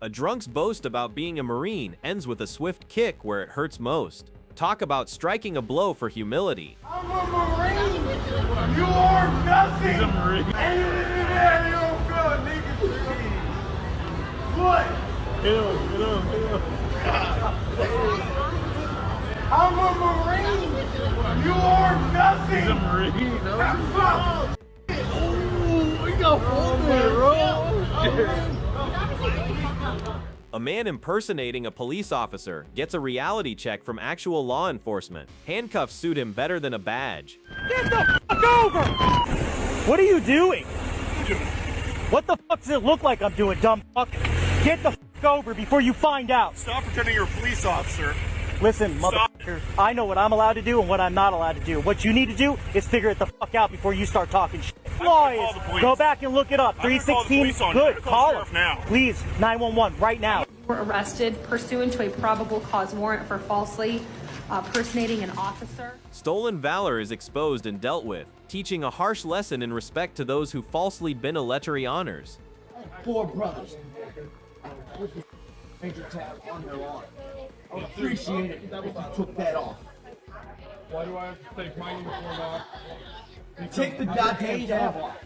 A drunk's boast about being a Marine ends with a swift kick where it hurts most. Talk about striking a blow for humility. I'm a Marine. You are nothing. He's a Marine. And you don't feel a nigga. What? Hit him. I'm a Marine. You are nothing. He's a Marine. No. Oh, we got one there, bro. A man impersonating a police officer gets a reality check from actual law enforcement. Handcuffs suit him better than a badge. Get the fuck over! What are you doing? What the fuck does it look like I'm doing, dumb fuck? Get the fuck over before you find out. Stop pretending you're a police officer. Listen, motherfucker, I know what I'm allowed to do and what I'm not allowed to do. What you need to do is figure it the fuck out before you start talking shit. Law is, go back and look it up. 316, good, call him. Now. Please, 911, right now. Were arrested pursuant to a probable cause warrant for falsely personating an officer. Stolen valor is exposed and dealt with, teaching a harsh lesson in respect to those who falsely bin a lettering honors. 4 brothers with the major tab on their arm. I would appreciate it if you took that off. Why do I have to take my uniform off? Take the goddamn tab off.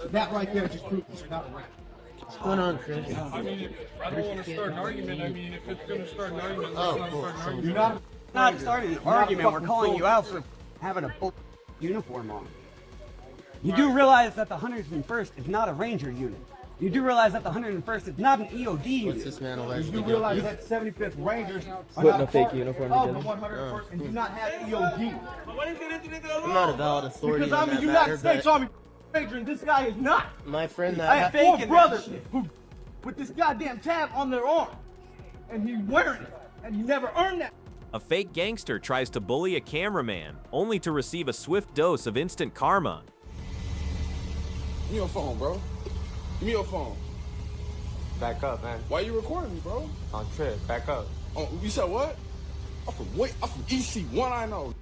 That right there just proves you're not a rank. What's going on, Chris? I mean, I don't want to start an argument. I mean, if it's going to start an argument, let's not start an argument. You're not starting an argument. We're calling you out for having a uniform on. You do realize that the 101st is not a Ranger unit. You do realize that the 101st is not an EOD unit. What's this man alleged? You do realize that 75th Rangers are Putting not a fake part uniform of the together? 101st and do not have EOD. I'm not a valid authority Because I'm in a that United matter, States Army Ranger and this guy is not. my friend I have that 4 brothers who, with this goddamn tab on their arm, and he's wearing it, and he never earned that. A fake gangster tries to bully a cameraman, only to receive a swift dose of instant karma. Give me your phone, bro. Give me your phone. back up, man. Why you recording me, bro? On trip, back up. Oh, you said what? I'm from EC1, I know.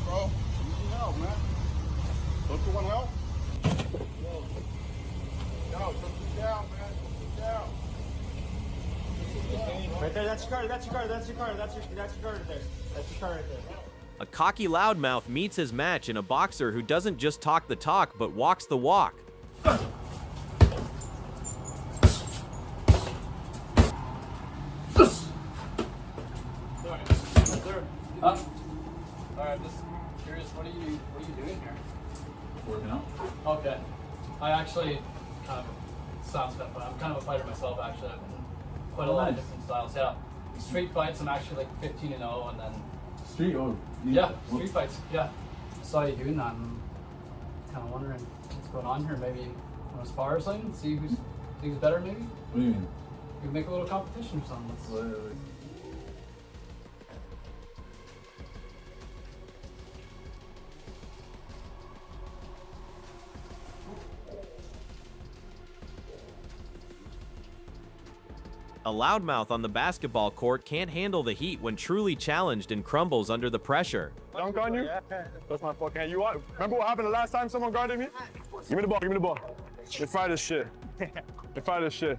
Bro. Need help, man. Don't you want help? Yo, put me down, man. Put me down. Right there, that's your car, that's your car, that's your car, that's your car right there. That's your car right there. A cocky loudmouth meets his match in a boxer who doesn't just talk the talk, but walks the walk. Alright, I'm just curious, what are you doing here? Working out. Okay. I actually kind of sounds stuff, but I'm kind of a fighter myself actually. I've been in quite a lot of different styles. Yeah. Street fights, I'm actually like 15-0 and then Street? Oh. yeah, street fights, yeah. Saw you doing that and kind of wondering what's going on here. Maybe want to spar or something? See who's better maybe? What do you mean? We could make a little competition or something. A loudmouth on the basketball court can't handle the heat when truly challenged and crumbles under the pressure. Dunk on you? That's my fucking hand. You want? Remember what happened the last time someone guarded me? Give me the ball. Give me the ball. Let's try this shit. Let's try this shit.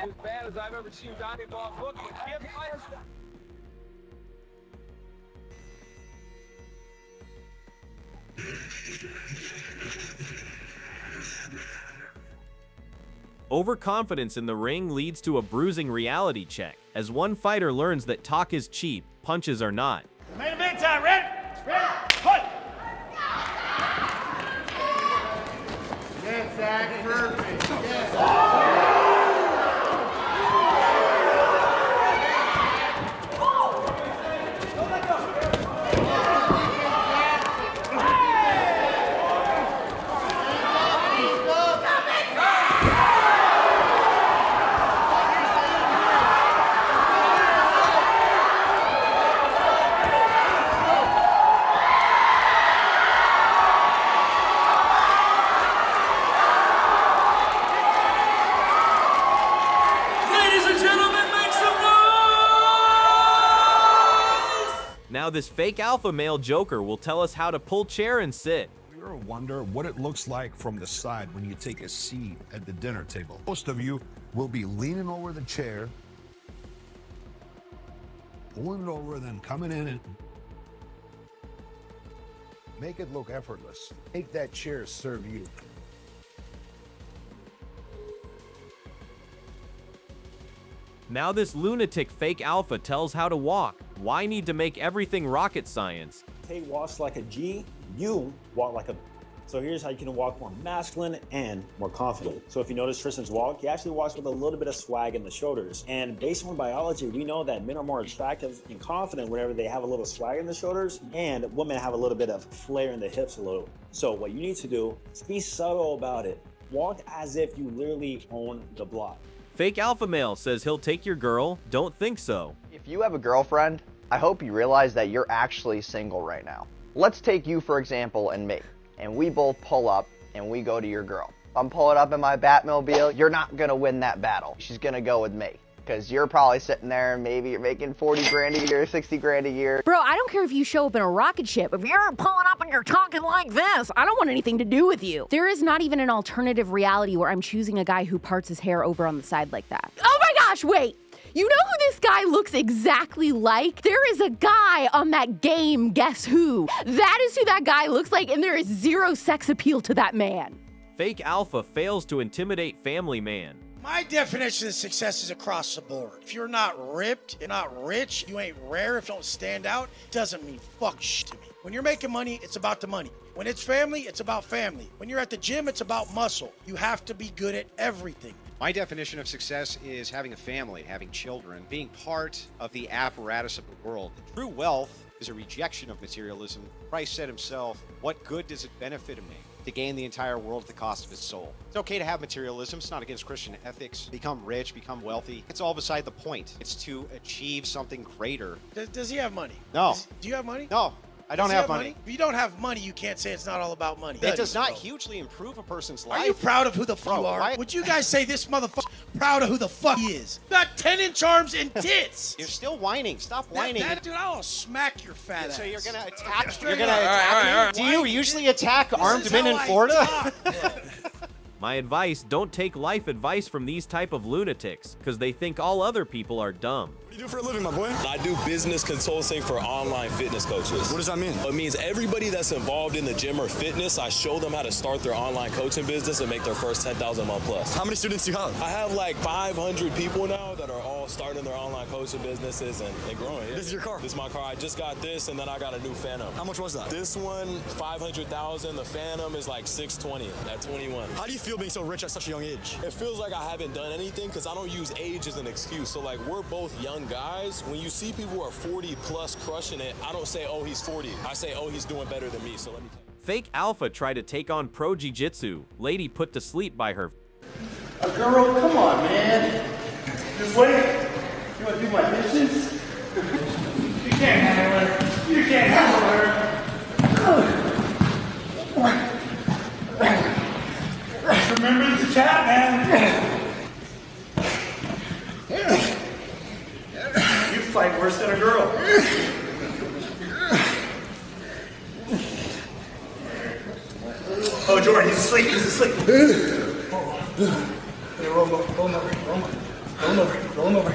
As bad as I've ever seen Donnie Ball look. Overconfidence in the ring leads to a bruising reality check, as one fighter learns that talk is cheap, punches are not. Main event time, ready? Ready? Put! Yes, Zach, perfect. Yes. this fake alpha male joker will tell us how to pull chair and sit. You ever wonder what it looks like from the side when you take a seat at the dinner table? Most of you will be leaning over the chair, pulling it over, then coming in and make it look effortless. Make that chair serve you. Now this lunatic fake alpha tells how to walk. Why need to make everything rocket science? Tay walks like a G, you walk like a... So here's how you can walk more masculine and more confident. So if you notice Tristan's walk, he actually walks with a little bit of swag in the shoulders. And based on biology, we know that men are more attractive and confident whenever they have a little swag in the shoulders, and women have a little bit of flair in the hips a little. So what you need to do is be subtle about it. Walk as if you literally own the block. Fake alpha male says he'll take your girl. Don't think so. If you have a girlfriend, I hope you realize that you're actually single right now. Let's take you, for example, and me. And we both pull up and we go to your girl. I'm pulling up in my Batmobile. You're not gonna win that battle. She's gonna go with me. Because you're probably sitting there and maybe you're making 40 grand a year, 60 grand a year. Bro, I don't care if you show up in a rocket ship. If you're pulling up and you're talking like this, I don't want anything to do with you. There is not even an alternative reality where I'm choosing a guy who parts his hair over on the side like that. Oh my gosh, wait! You know who this guy looks exactly like? There is a guy on that game, Guess Who? That is who that guy looks like, and there is zero sex appeal to that man. Fake alpha fails to intimidate family man. My definition of success is across the board. If you're not ripped, you're not rich, you ain't rare, if you don't stand out, doesn't mean fuck shit to me. When you're making money, it's about the money. When it's family, it's about family. When you're at the gym, it's about muscle. You have to be good at everything. My definition of success is having a family, having children, being part of the apparatus of the world. True wealth is a rejection of materialism. Christ said himself, what good does it benefit a man to gain the entire world at the cost of his soul? It's okay to have materialism. It's not against Christian ethics. Become rich, become wealthy. It's all beside the point. It's to achieve something greater. Does he have money? No. Do you have money? No. I don't have money. If you don't have money, you can't say it's not all about money. It does not hugely improve a person's life. Are you proud of who the fuck you are? Would you guys say this motherfucker proud of who the fuck he is? Got 10-inch arms and tits. You're still whining. Stop whining. Dude, I'll smack your fat ass. So you're gonna attack. Straight You're gonna attack me? Do you usually attack armed men in Florida? My advice, don't take life advice from these type of lunatics, because they think all other people are dumb. What do you do for a living, my boy? I do business consulting for online fitness coaches. What does that mean? It means everybody that's involved in the gym or fitness, I show them how to start their online coaching business and make their first $10,000 a month plus. How many students do you have? I have like 500 people now that are all starting their online coaching businesses and growing. This is your car? This is my car. I just got this, and then I got a new Phantom. How much was that? This one, $500,000. The Phantom is like $620 at 21. How do you feel being so rich at such a young age? It feels like I haven't done anything because I don't use age as an excuse. So like, we're both young guys. When you see people who are 40 plus crushing it, I don't say, oh, he's 40. I say, oh, he's doing better than me. So let me Fake alpha tried to take on pro jiu-jitsu. Lady put to sleep by her. A girl, come on, man. Just wait. You want to do my dishes? You can't handle her. You can't handle her. Remember the chat, man. You fight worse than a girl. Oh, Jordan, he's asleep. He's asleep. Hey, roll him over. Roll him over. Roll him over. Roll him over. Roll him over.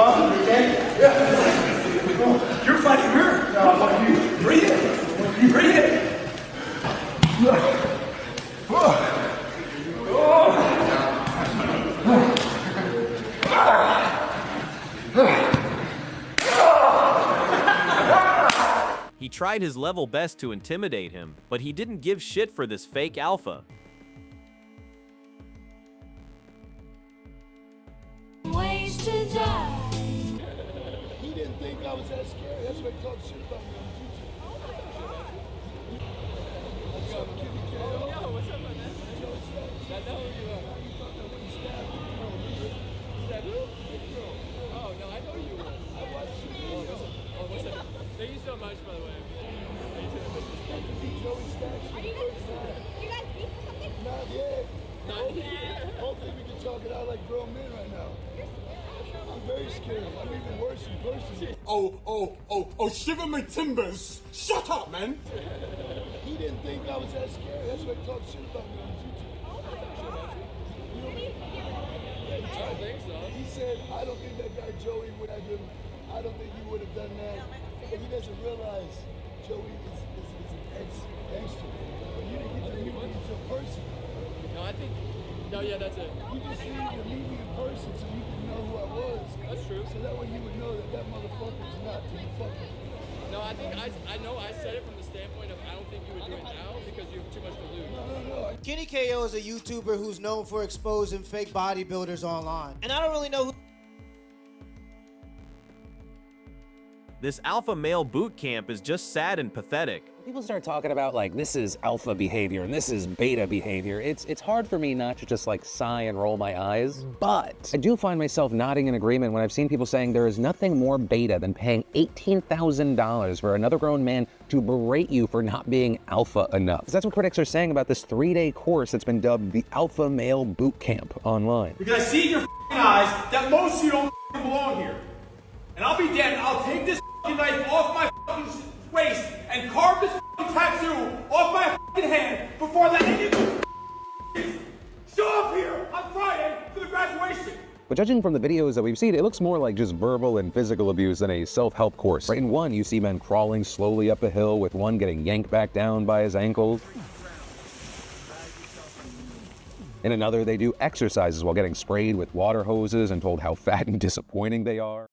Oh, okay? Yeah. You're fighting her. No, I'm fighting you. Breathe it. You breathe it. He tried his level best to intimidate him, but he didn't give shit for this fake alpha. Ways to die. He didn't think I was that scary. That's why he talked shit about me on YouTube. What's up, kitty cat? Yo, what's up, man? I know who you are. You thought that when you stabbed me? Stabbed who? Oh, no, I know you were. I watched you. Oh, what's up? Thank you so much, by the way. Are you guys beef or something? Not yet. Not yet. Hopefully we can talk it out like very scary. I'm even worse in person. Oh, shiver my timbers. Shut up, man. He didn't think I was that scary. That's why he talked shit about me on YouTube. You know what I mean? Yeah, I don't think so. He said, I don't think that guy Joey would have done, I don't think he would have done that. But he doesn't realize Joey is an ex-gangster. But you didn't get to meet me until person. No, I think. No, yeah, that's it. You just needed to meet me in person so you could know who I was. That's true. So that way you would know that that motherfucker is not till you fuck with me. No, I think I know I said it from the standpoint of I don't think you would do it now because you have too much to lose. Kenny KO is a YouTuber who's known for exposing fake bodybuilders online. And I don't really know who. This alpha male boot camp is just sad and pathetic. People start talking about like this is alpha behavior and this is beta behavior. It's hard for me not to just like sigh and roll my eyes, but I do find myself nodding in agreement when I've seen people saying there is nothing more beta than paying $18,000 for another grown man to berate you for not being alpha enough. 'Cause that's what critics are saying about this 3-day course that's been dubbed the Alpha Male Boot Camp online. Because I see in your eyes that most of you don't belong here. And I'll be damned, I'll take this knife off my waist and carve this tattoo off my hand before I let any of you show up here on Friday for the graduation. But judging from the videos that we've seen, it looks more like just verbal and physical abuse than a self-help course. Right, in one, you see men crawling slowly up a hill, with one getting yanked back down by his ankles. In another, they do exercises while getting sprayed with water hoses and told how fat and disappointing they are.